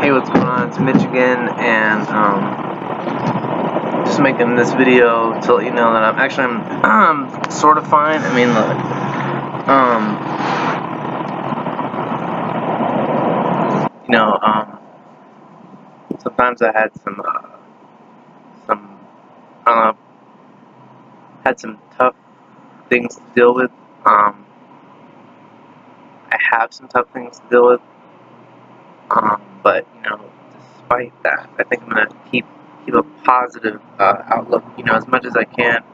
Hey, what's going on? It's Mitch again, and just making this video to let you know that I'm sort of fine. I mean, look, sometimes I had some tough things to deal with. I have some tough things to deal with. But despite that, I think I'm gonna keep a positive outlook, as much as I can.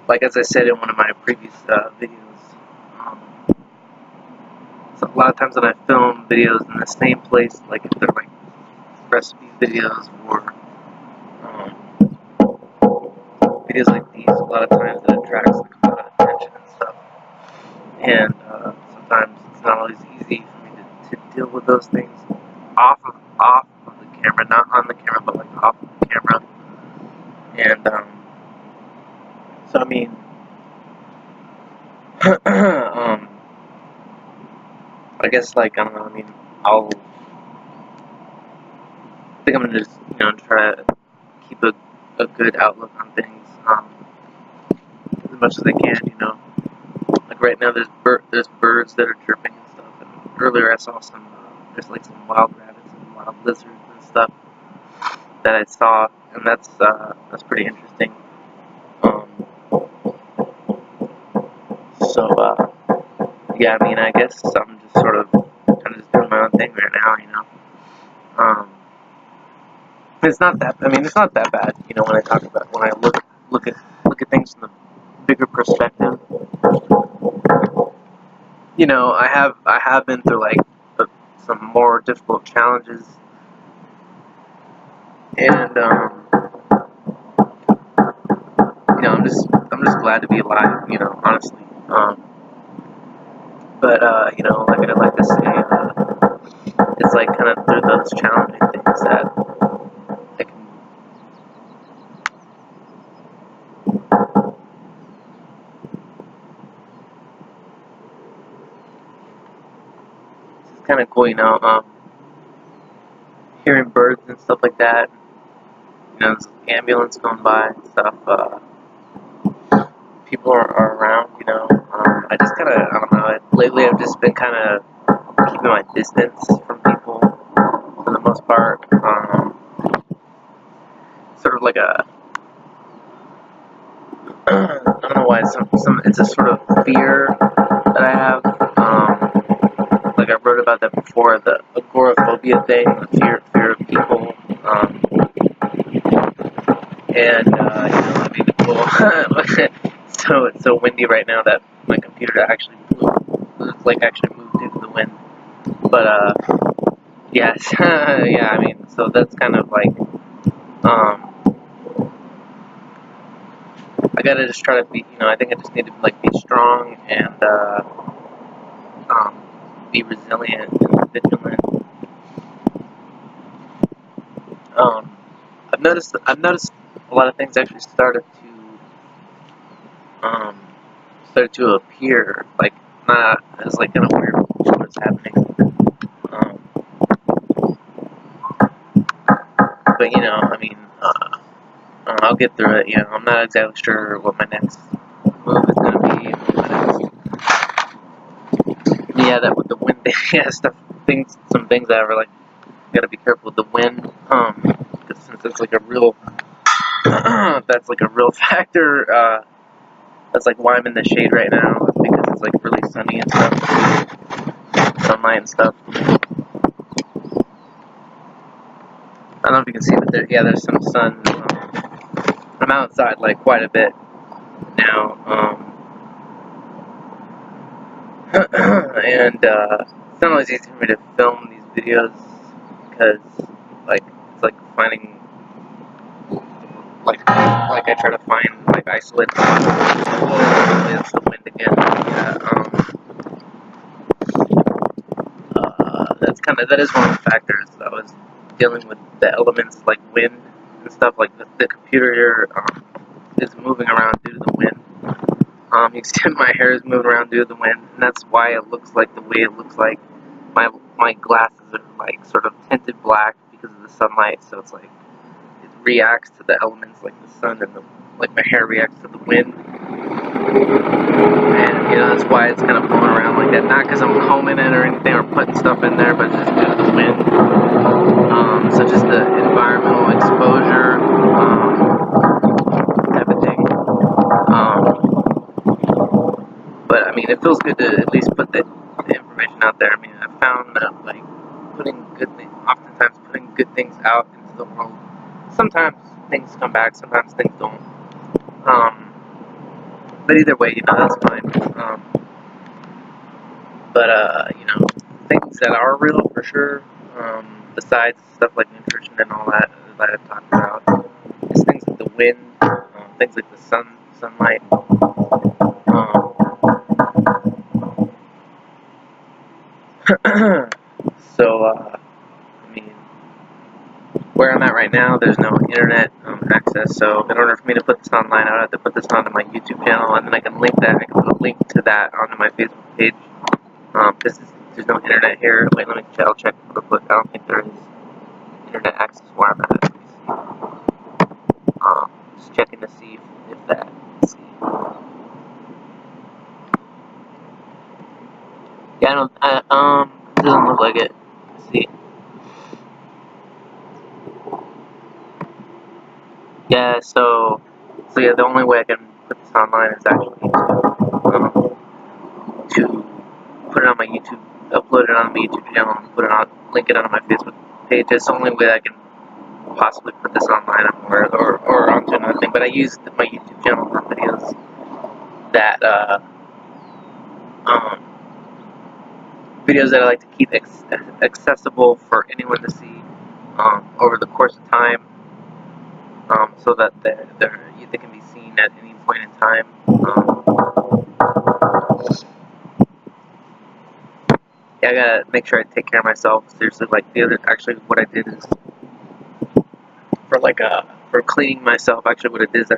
Like as I said in one of my previous videos, so a lot of times when I film videos in the same place, like if they're like recipe videos or videos like these, a lot of times it attracts like a lot of attention and stuff. And sometimes it's not always easy for me to deal with those things off of the camera, not on the camera, but like off of the camera. And so I mean, I guess like I don't know. I mean, I think I'm gonna just try to keep a good outlook on things as much as I can. Like right now, there's birds that are chirping and stuff. And earlier I saw there's like some wild rabbits and wild lizards and stuff that I saw, and that's pretty interesting. So yeah, I mean, I guess I'm just sort of kind of just doing my own thing right now. It's not that. I mean, it's not that bad. When I look at things from the bigger perspective. I have been through like some more difficult challenges, and I'm just glad to be alive. Honestly. But like I like to say, it's like kind of through those challenging things that I can. It's kind of cool, hearing birds and stuff like that. There's an ambulance going by and stuff. People are around. I just kind of, I don't know. Lately, I've just been kind of keeping my distance from people for the most part. Sort of like a, I don't know why. It's a sort of fear that I have. Like I wrote about that before, the agoraphobia thing, the fear of people. And I mean, cool. So it's so windy right now that my computer actually moved into the wind. But yes, yeah. I mean, so that's kind of like I gotta just try to be. I think I just need to like be strong and be resilient and vigilant. I've noticed a lot of things actually started to appear, like not as like kind of weird what's happening. But I mean, I'll get through it. I'm not exactly sure what my next move is gonna be. Yeah, that with the wind, yeah, some things that are like, gotta be careful with the wind, because since it's like a real, that's like a real factor. That's like why I'm in the shade right now, because it's like really sunny and stuff, sunlight and stuff. I don't know if you can see, but there's some sun. I'm outside like quite a bit now, and it's not always easy for me to film these videos because like it's like finding like I try to find like isolate. Oh, it's the wind again. Yeah, that is one of the factors. I was dealing with the elements like wind and stuff. Like the computer here is moving around due to the wind. You can see my hair is moving around due to the wind, and that's why it looks like the way it looks like. my glasses are like sort of tinted black because of the sunlight, so it's like it reacts to the elements like the sun and like my hair reacts to the wind, and that's why it's kind of blowing around like that. Not because I'm combing it or anything or putting stuff in there, but just due to the wind. So just the environmental exposure type of thing. But I mean, it feels good to at least put the information out there. I mean, I found that like oftentimes putting good things out into the world, sometimes things come back, sometimes things don't. But either way, that's fine. Things that are real for sure, besides stuff like nutrition and all that I've talked about, is things like the wind, things like the sunlight. So, I mean, where I'm at right now, there's no internet access, so in order for me to put this online, I would have to put this onto my YouTube channel, and then I can put a link to that onto my Facebook page, because there's no internet here. Wait, I'll check real quick. I don't think there is internet access where I'm at. Let me see. Just checking to see if that, let's see. Yeah, it doesn't look like it. Let's see. Yeah, so yeah, the only way I can put this online is actually to put it on my YouTube, upload it on my YouTube channel, and link it on my Facebook page. It's the only way I can possibly put this online or onto another thing. But I use my YouTube channel for videos that I like to keep accessible for anyone to see over the course of time. So that they can be seen at any point in time. Yeah, I gotta make sure I take care of myself. Seriously, like what I did is for cleaning myself. Actually, what it is, I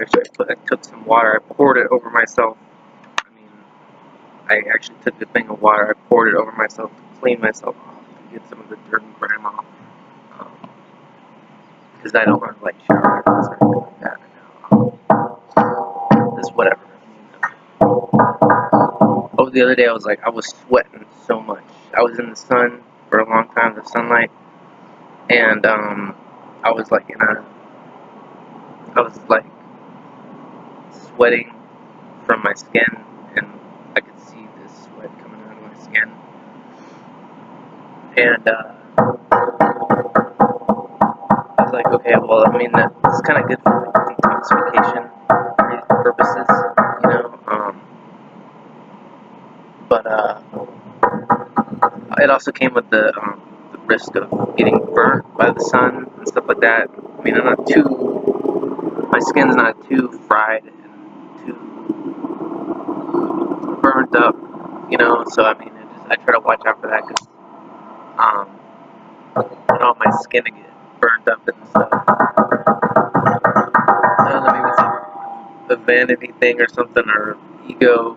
took some water, I poured it over myself. I mean, I actually took a thing of water, I poured it over myself to clean myself off, to get some of the dirt and grime off. Because I don't want to shower or anything like that right now. Just whatever. Oh, the other day I was sweating so much. I was in the sun for a long time, the sunlight, and I was sweating from my skin, and I could see this sweat coming out of my skin. And I was like, okay, well, I mean, that's kind of good for detoxification purposes, but it also came with the risk of getting burnt by the sun and stuff like that. I mean, my skin's not too fried and too burnt up, so I mean, I try to watch out for that, because I don't want my skin to get burnt up and stuff. I don't know, maybe it's a vanity thing or something, or ego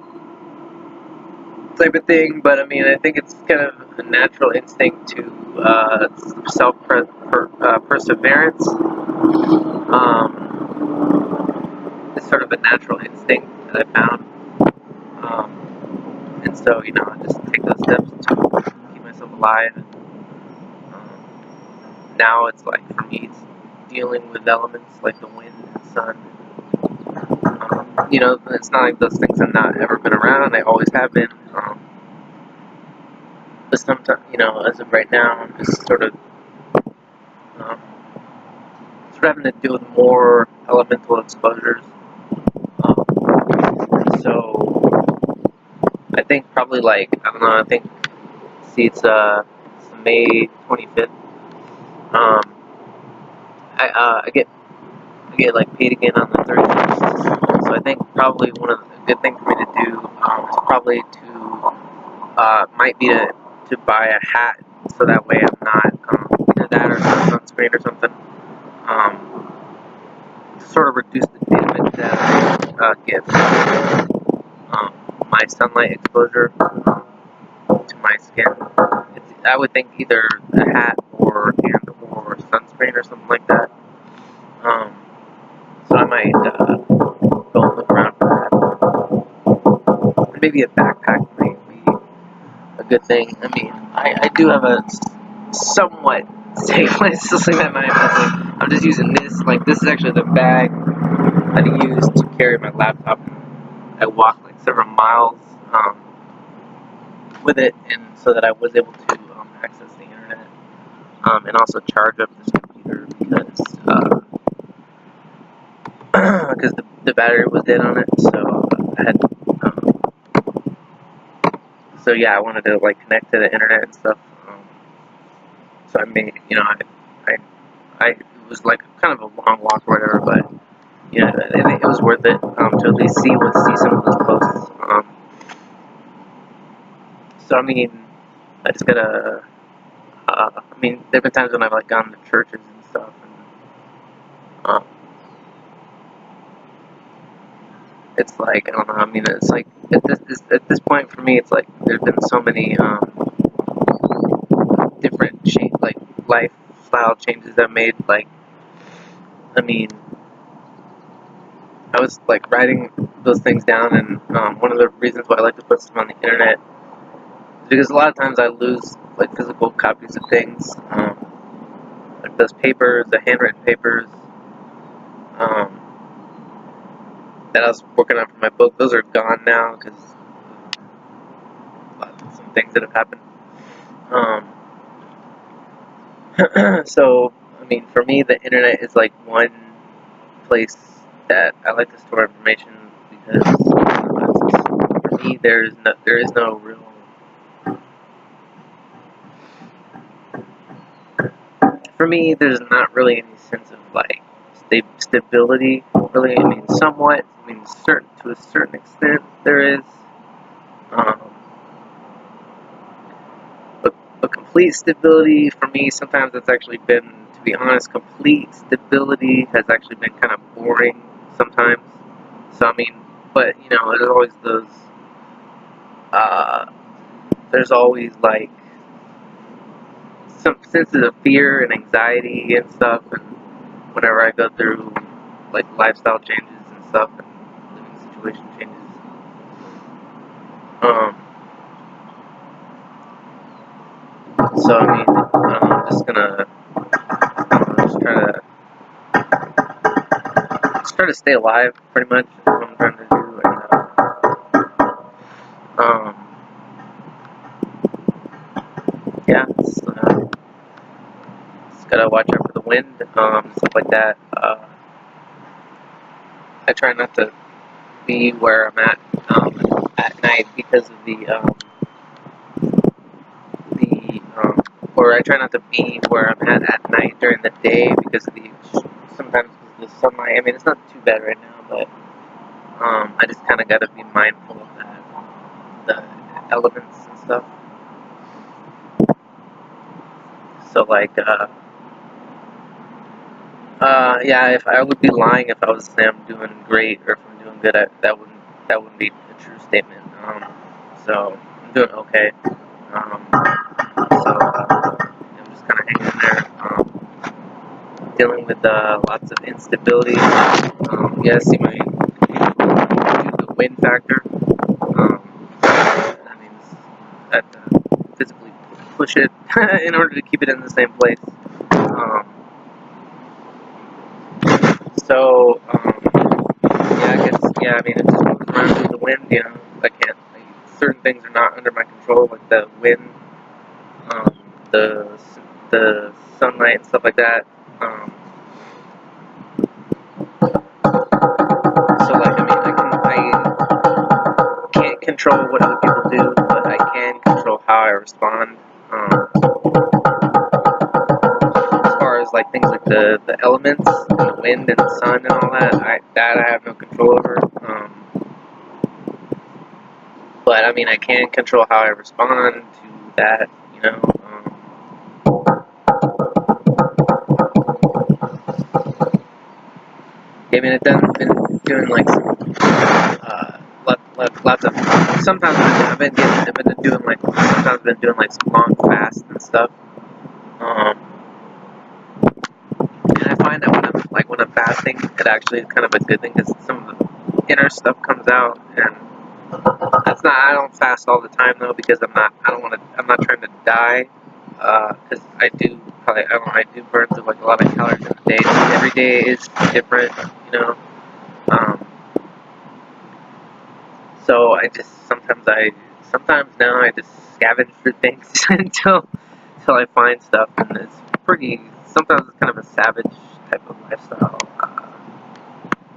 type of thing, but I mean, I think it's kind of a natural instinct to perseverance. It's sort of a natural instinct that I found, and so I just take those steps to keep myself alive. And, now it's like, for me, it's dealing with elements like the wind and sun. It's not like those things have not ever been around. They always have been. But sometimes, as of right now, I'm just sort of having to deal with more elemental exposures. So I think probably I don't know. I think it's May 25th. I get paid again on the 31st. So I think probably one of the good things for me to do is probably might be to buy a hat, so that way I'm not either that or sunscreen or something, to sort of reduce the damage that I get from my sunlight exposure to my skin. I would think either a hat or sunscreen or something like that. So I might go and look around for that. Maybe a backpack might be a good thing. I mean, I do have a somewhat safe place to sleep at night. I'm just using this. Like, this is actually the bag that I use to carry my laptop. I walked like several miles with it, and so that I was able to access the internet and also charge up this computer because the battery was dead on it. So I had so yeah, I wanted to like connect to the internet and stuff. So I made, it was like kind of a long walk or whatever, but I think it was worth it to at least see some of those posts. So I mean, I just gotta. I mean, there've been times when I've like gone to churches and stuff, and it's like I don't know. I mean, it's like at this point for me, it's like there's been so many different like lifestyle changes I've made. Like, I mean, I was like writing those things down, and one of the reasons why I like to put stuff on the internet is because a lot of times I lose like physical copies of things, like those papers, the handwritten papers that I was working on for my book. Those are gone now because some things that have happened. So I mean, for me, the internet is like one place that I like to store information because for me, there is no real. For me, there's not really any sense of like stability. Really, I mean, somewhat. I mean, to a certain extent, there is. But complete stability for me, sometimes it's actually been, to be honest, complete stability has actually been kind of boring sometimes. So I mean, but there's always those. There's always like some senses of fear and anxiety and stuff, and whenever I go through like lifestyle changes and stuff and living situation changes. So I mean, I'm just gonna try to stay alive, pretty much. Is what I'm trying to do. And yeah, just gotta watch out for the wind, stuff like that. I try not to be where I'm at night because of or I try not to be where I'm at night during the day because of sometimes the sunlight. I mean, it's not too bad right now, but I just kind of gotta be mindful of that, the elements and stuff. So like, yeah, if I would be lying if I was saying I'm doing great or if I'm doing good, that wouldn't be a true statement. So I'm doing okay. So I'm just kind of hanging in there, dealing with lots of instability. Yeah, see my the wind factor. That means I have to physically push it in order to keep it in the same place. So yeah, I guess I mean it just goes around through the wind. I can't. Certain things are not under my control, like the wind, the sunlight and stuff like that. So like I mean I can't control what other people do, but I can control how I respond. As far as like things like the elements and the wind and the sun and all that, I have no control over. But I mean I can control how I respond to that. I mean, I've been doing like lots of sometimes I've been doing like sometimes I've been doing like some long fasts and stuff. And I find that when I'm fasting, it actually is kind of a good thing because some of the inner stuff comes out, and that's not. I don't fast all the time though because I'm not trying to die. Because I do burn through like a lot of calories in a day. Every day is different, you know. So sometimes now I just scavenge for things until I find stuff, and it's sometimes it's kind of a savage type of lifestyle.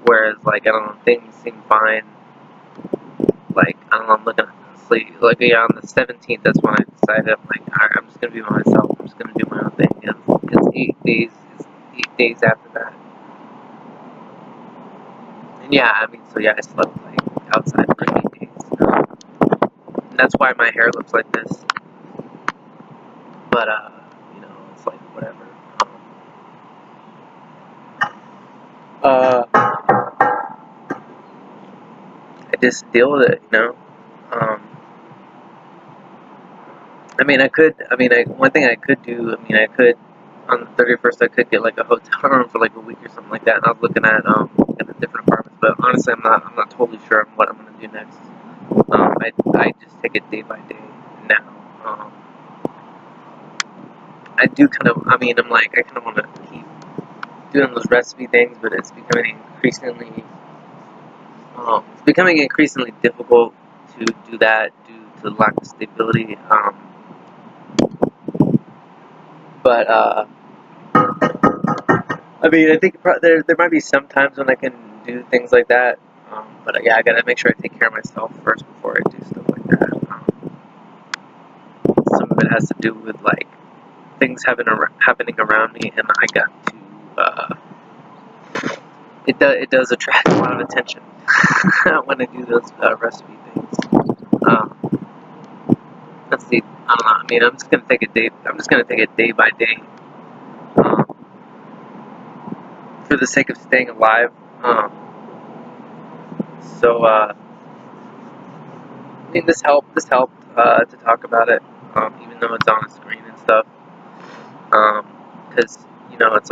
Whereas like I don't know, things seem fine. Like I don't know, I'm looking at sleep. Like yeah, on the 17th, that's when I decided I'm just gonna be myself. I'm just gonna do my own thing. And it's 8 days. It's 8 days after that. And yeah, I mean, so yeah, I slept like outside for 8 days. And that's why my hair looks like this. But you know, it's like whatever. I just deal with it, you know. I mean, one thing I could do. I mean, I could on the 31st, I could get like a hotel room for like a week or something like that. And I was looking at different apartments, but honestly, I'm not totally sure on what I'm gonna do next. I just take it day by day now. I do kind of. I mean, I kind of want to keep doing those recipe things, but it's becoming increasingly difficult to do that due to lack of stability. But I mean, I think there might be some times when I can do things like that. But yeah, I gotta make sure I take care of myself first before I do stuff like that. Some of it has to do with like things happening around me, and I got to. It does attract a lot of attention when I do those recipe things. Let's see. I don't know. I mean, I'm just gonna take it day by day, for the sake of staying alive. So I mean, this helped to talk about it, even though it's on a screen and stuff. Because you know, it's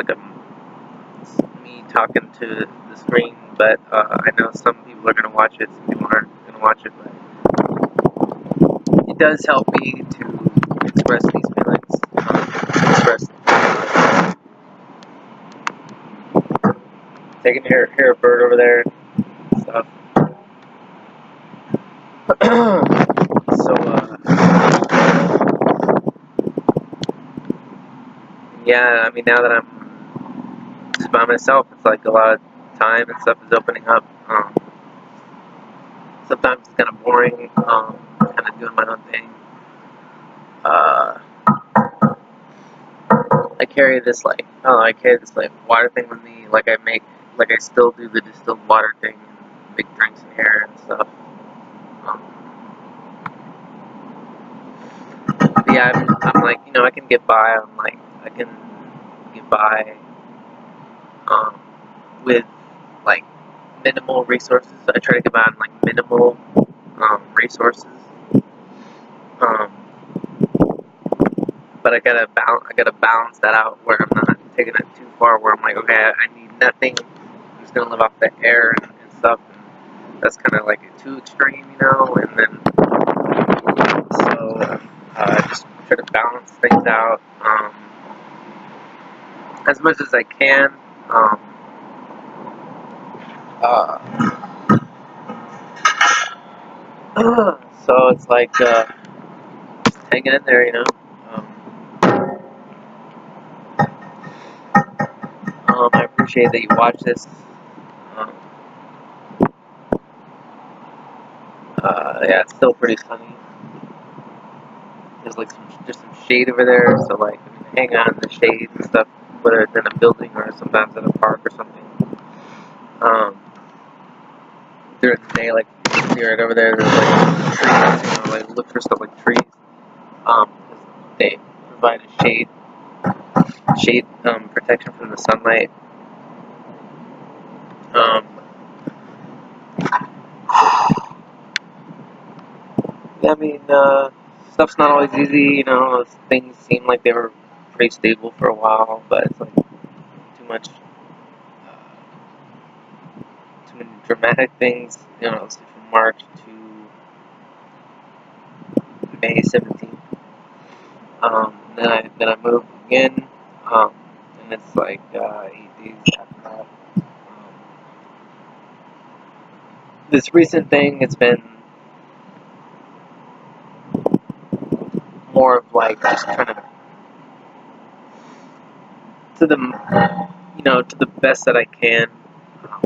me talking to the screen, but I know some people are gonna watch it, some people aren't gonna watch it, but it does help me to express these feelings. Taking hear a bird over there and stuff. So yeah, I mean, now that I'm just by myself, it's like a lot of time and stuff is opening up. Sometimes it's kind of boring, kind of doing my own thing. I carry this water thing with me. Like I still do the distilled water thing, and make drinks in here and stuff. But yeah, I'm like, you know, I can get by. I can get by with like minimal resources. I try to get by on like minimal resources. But I gotta balance that out where I'm not taking it too far. Where I'm like, okay, I need nothing. I'm just gonna live off the air and stuff. And that's kind of like too extreme, you know. And then so I just try to balance things out as much as I can. So it's like just hanging in there, you know. I appreciate that you watch this. Um, yeah, it's still pretty sunny. There's like some shade over there, so like I mean, hang out in the shade and stuff, whether it's in a building or sometimes in a park or something. During the day, like you can see right over there, there's like trees. You know, like look for stuff like trees. Because they provide a shade protection from the sunlight. Yeah, I mean, stuff's not always easy, you know. Things seem like they were pretty stable for a while, but it's like too much, too many dramatic things, you know. It's from March to May 17th. Then I moved again, um, and it's like 8 days after that. This recent thing, it's been more of like just trying to the to the best that I can,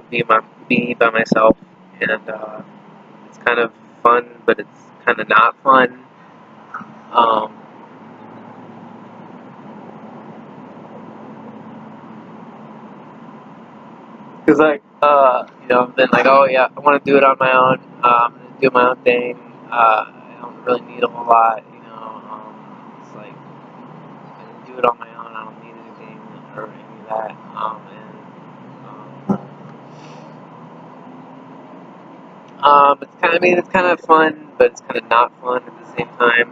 be by myself, and it's kind of fun, but it's kind of not fun. Um, Cause like I've been like, oh yeah, I want to do it on my own. I'm gonna do my own thing. I don't really need a whole lot, you know. It's like I can do it on my own. I don't need anything or any of that. It's kind of, I mean, it's kind of fun, but it's kind of not fun at the same time.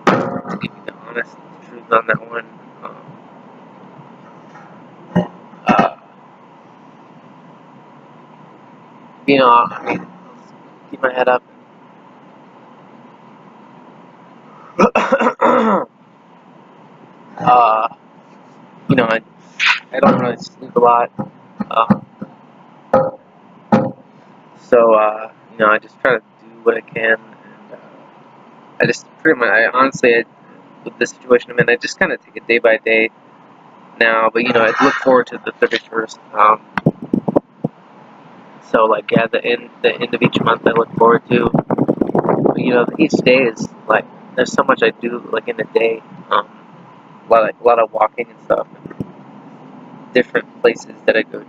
To give you the honest truth on that one. Uh, I mean, keep my head up. uh, I don't really sleep a lot. Uh, I just try to do what I can, and I just pretty much, with the situation I'm in, I just kind of take it day by day now. But I look forward to the 31st. So like, yeah, the end of each month I look forward to. But, each day is like, there's so much I do like in a day. A lot of walking and stuff, and different places that I go to.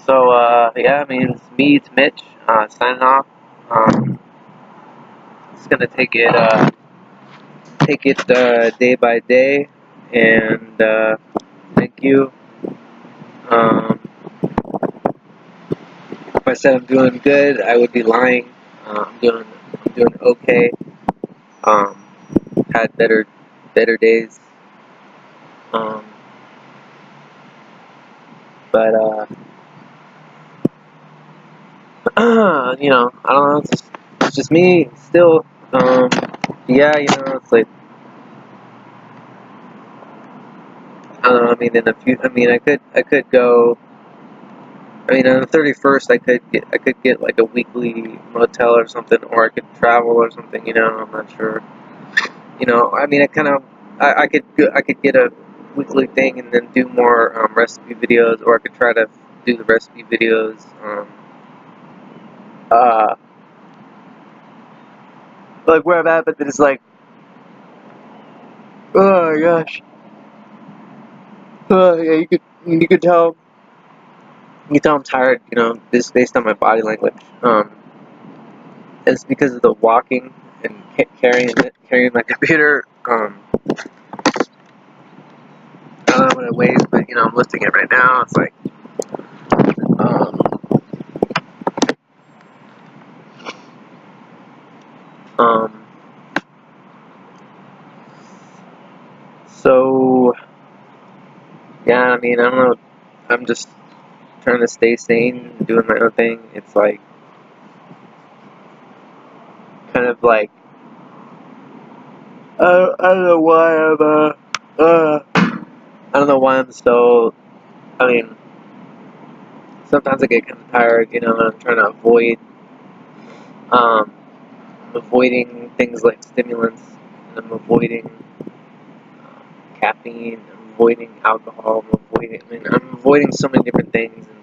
So yeah, I mean, it's me, it's Mitch, signing off. Just gonna take it day by day, and thank you. Um, if I said I'm doing good, I would be lying. I'm doing okay. Um, had better days. Um, but I don't know. It's just me still. Yeah, it's like, I don't know. I mean, in a few. I mean, I could go. I mean, on the 31st, I could get like a weekly motel or something, or I could travel or something. I'm not sure. I mean, I could get a weekly thing and then do more recipe videos, or I could try to do the recipe videos. Uh, like where I'm at, but then it's like, oh my gosh. Yeah, you could tell. You can tell I'm tired. Just based on my body language. It's because of the walking and carrying my computer. I don't know what it weighs, but I'm lifting it right now. It's like, um, um, so yeah. I mean, I don't know. I'm just trying to stay sane, doing my own thing. It's like kind of like, I don't know why I don't know why I'm so. I mean, sometimes I get kind of tired, and I'm trying to um, avoiding things like stimulants, and I'm avoiding caffeine, I'm avoiding alcohol, I'm avoiding so many different things, and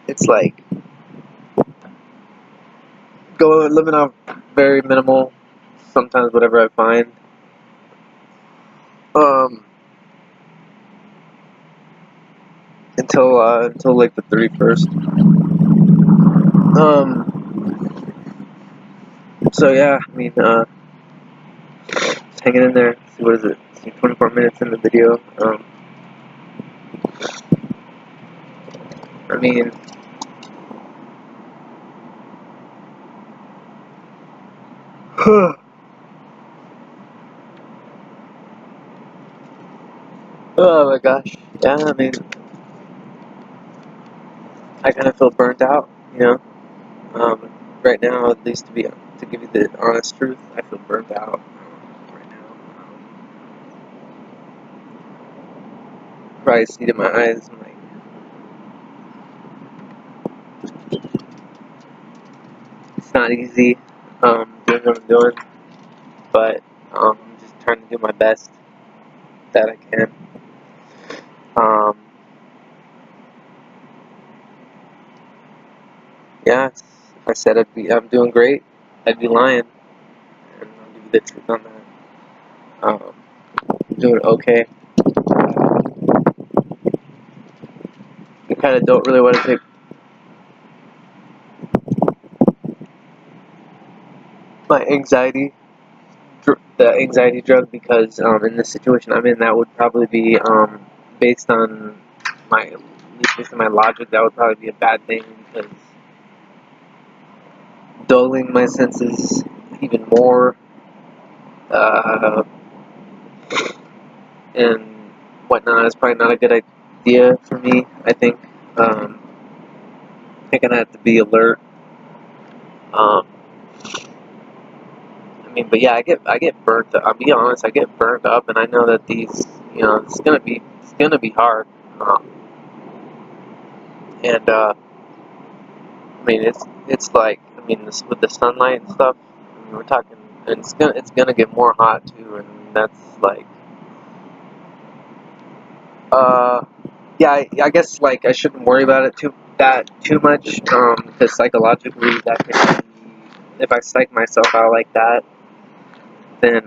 it's like living off very minimal, sometimes whatever I find, um, until like the 31st. So yeah, I mean, just hanging in there. See, what is it? See, 24 minutes in the video. I mean, oh my gosh. Yeah, I mean, I kind of feel burnt out, you know. Right now, at least to give you the honest truth, I feel burnt out right now. Probably see it in my eyes. I'm like, it's not easy doing what I'm doing, but I'm just trying to do my best that I can. Yeah, if I said I'm doing great, I'd be lying, and I'll give you the truth on that. I'm doing okay. I kind of don't really want to take my the anxiety drug, because in the situation I'm in, that would probably be based on at least based on my logic, that would probably be a bad thing, because dulling my senses even more and whatnot is probably not a good idea for me. I think I'm gonna have to be alert. I mean, but yeah, I get burnt up. I'll be honest, I get burnt up, and I know that it's gonna be hard. And I mean, it's like, I mean, with the sunlight and stuff. I mean, we're talking, and it's gonna get more hot too, and that's like, yeah, I guess like I shouldn't worry about it too much, because psychologically that can be, if I psych myself out like that, then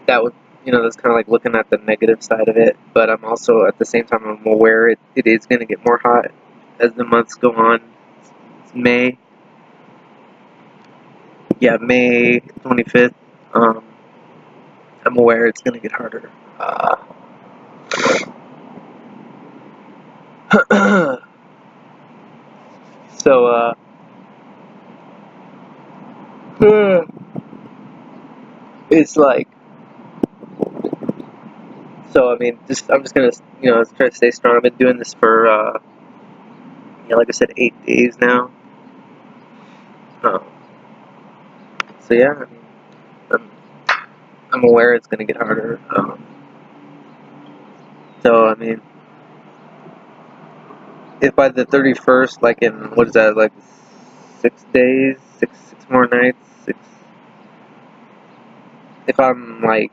that would, that's kind of like looking at the negative side of it. But I'm also, at the same time, I'm aware it is going to get more hot as the months go on. It's May. Yeah, May 25th. I'm aware it's going to get harder. So, it's like, so I mean, I'm just gonna, try to stay strong. I've been doing this for, like I said, 8 days now. So yeah, I mean, I'm aware it's gonna get harder. So I mean, if by the 31st, like in, what is that, like 6 days, six more nights, if I'm like,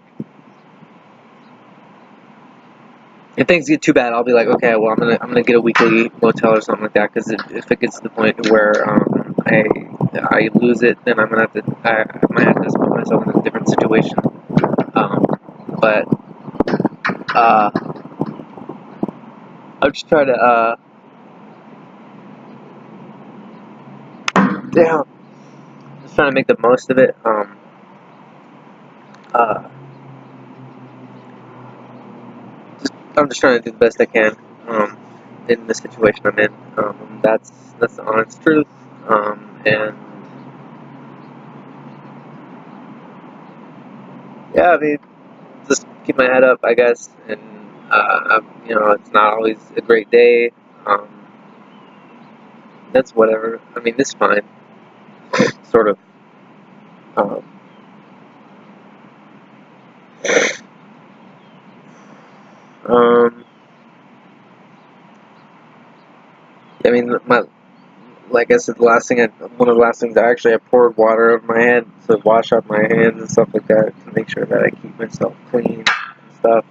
if things get too bad, I'll be like, okay, well, I'm gonna get a weekly motel or something like that. Because if it gets to the point where I lose it, then I might have to put myself in a different situation. But I'm just trying to just trying to make the most of it. I'm just trying to do the best I can in the situation I'm in. That's the honest truth. And yeah, I mean, just keep my head up, I guess. And it's not always a great day. That's whatever. I mean, this is fine, sort of. Um, I mean, like I said, one of the last things, I poured water over my head to wash up my hands and stuff like that, to make sure that I keep myself clean and stuff.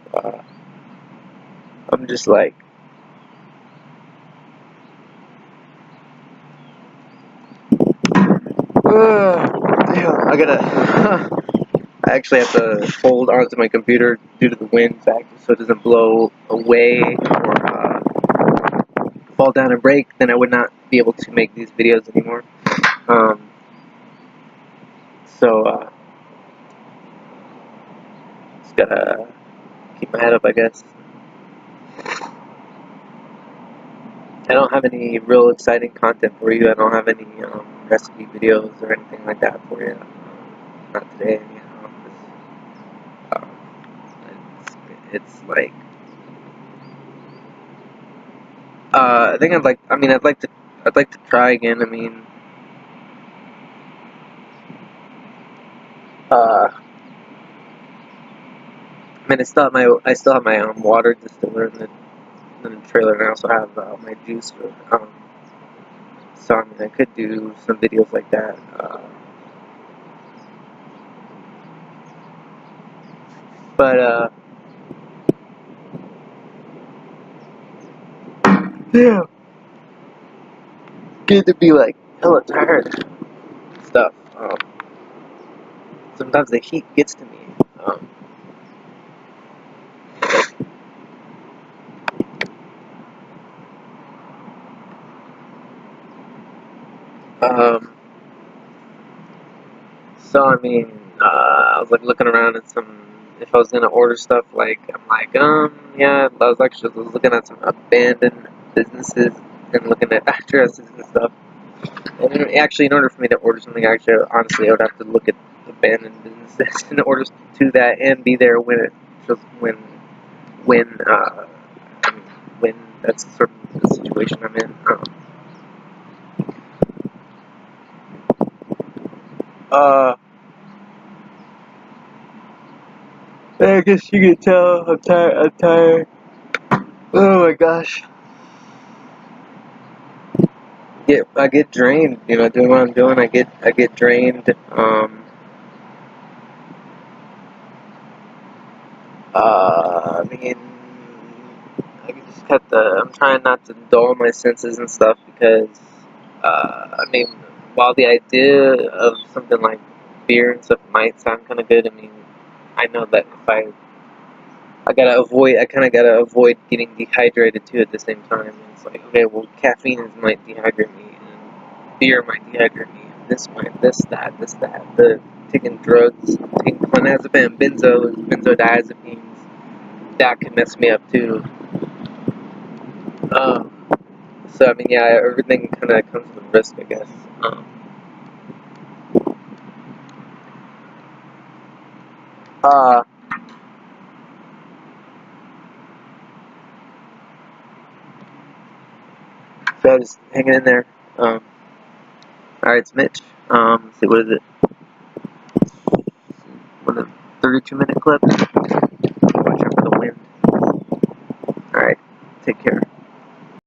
I'm just like, damn, I actually have to hold onto my computer due to the wind factor, so it doesn't blow away or fall down and break, then I would not be able to make these videos anymore. So just gotta keep my head up, I guess. I don't have any real exciting content for you. I don't have any recipe videos or anything like that for you. Not today, it's like I think I'd like to try again. I I still have my water distiller in the trailer, and I also have my juicer. So I mean, I could do some videos like that. But yeah, good to be like hella tired and stuff. Sometimes the heat gets to me. Um, um, so I mean, I was like looking around at if I was gonna order stuff, like I'm like, yeah, I was looking at some abandoned businesses and looking at addresses and stuff. And actually, in order for me to order something, honestly, I would have to look at abandoned businesses in order to do that and be there when when when that's sort of the situation I'm in. I guess you can tell I'm tired. Oh my gosh. I get drained, doing what I'm doing. I get drained. I mean, I'm trying not to dull my senses and stuff because, I mean, while the idea of something like beer and stuff might sound kind of good, I mean, I know that if I kind of gotta avoid getting dehydrated too at the same time. And it's like, okay, well, caffeine might dehydrate me, and beer might dehydrate me, and this, that. Taking drugs, taking clonazepam, benzodiazepines, that can mess me up too. So I mean, yeah, everything kind of comes with risk, I guess. Uh, so I was hanging in there. All right, it's Mitch. Let's see, what is it? What a 32-minute clip. Watch out for the wind. All right, take care.